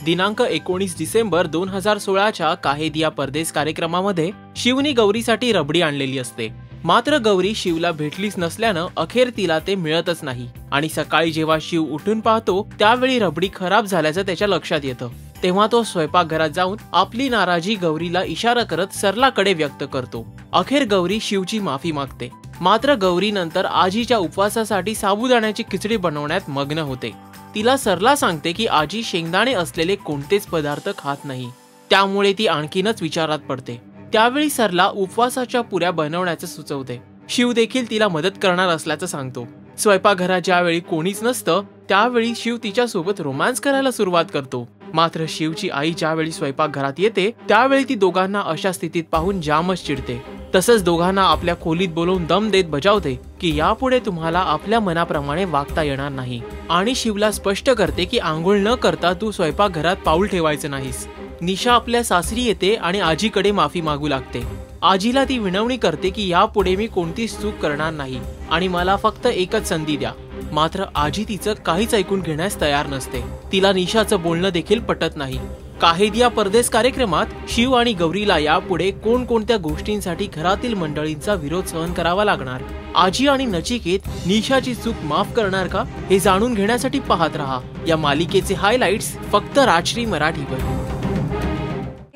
दिनांक 19 डिसेंबर 2016च्या काहे दिया परदेस कार्यक्रमामध्ये शिवनी गौरीसाठी रबडी आणलेली असते। मात्र गौरी शिवला भेटलीच नसल्यानं अखेर तिला ते मिळतच नाही आणि सकाळी जेव्हा शिव उठून पाहतो त्यावेळी रबडी खराब झाल्याचं त्याच्या लक्षात येतं। तेव्हा तो स्वयंपाकघरात जाऊन आपली नाराजी गौरीला इशारा करत सरलाकडे व्यक्त करतो। अखेर गौरी शिवची माफी मागते। मात्र गौरी नंतर आजीच्या उपवासासाठी साबुदाण्याची खिचडी बनवण्यात मग्न होते। तिला सरला सांगते की आजी शेंगदाणे असलेले कोणतेच पदार्थ खात नाही, त्यामुळे ती आणखीनच विचारात पडते। त्यावेळी सरला उपवासाच्या पुऱ्या बनवण्याचं सुचवते। शिव देखील तिला मदत करणार असल्याचं सांगतो। स्वयंपाकघरात ज्यावेळी कोणीच नसतं त्यावेळी शिव तिच्यासोबत रोमांस करायला सुरुवात करतो। मात्र शिवची आई ज्यावेळी स्वयंपाकघरात येते त्यावेळी ती दोघांना अशा स्थितीत पाहून जामच चिडते। तसंच दोघांना आपल्या खोलीत बोलवून दम देत बजावते की यापुढे तुम्हाला आपल्या मनाप्रमाणे वागता येणार नाही आणि शिवला स्पष्ट करते की आंघोळ न करता तू स्वयंपाकघरात पाऊल ठेवायचं नाहीस। निशा आपल्या सासरी येते आणि आजीकडे माफी मागू लागते। आजीला ती विनवणी करते की यापुढे मी कोणतीच चूक करणार नाही आणि मला फक्त एकच संधी द्या। मात्र आजी तिचं काहीच ऐकून घेण्यास तयार नसते। तिला निशाचं बोलणं देखील पटत नाही। काहे दिया परदेस कार्यक्रमात शिव आणि गौरीला यापुढे कोणकोणत्या गोष्टींसाठी घरातील मंडळींचा विरोध सहन करावा लागणार, आजी आणि नचिकेत निशाची चूक माफ करणार का, हे जाणून घेण्यासाठी पाहत रहा या मालिकेचे हायलाइट्स फक्त राजश्री मराठीवर।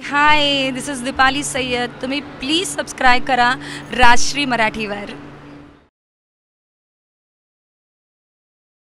हाय, दिस इज दीपाली सय्यद। तुम्ही प्लीज सबस्क्राईब करा राजश्री मराठीवर।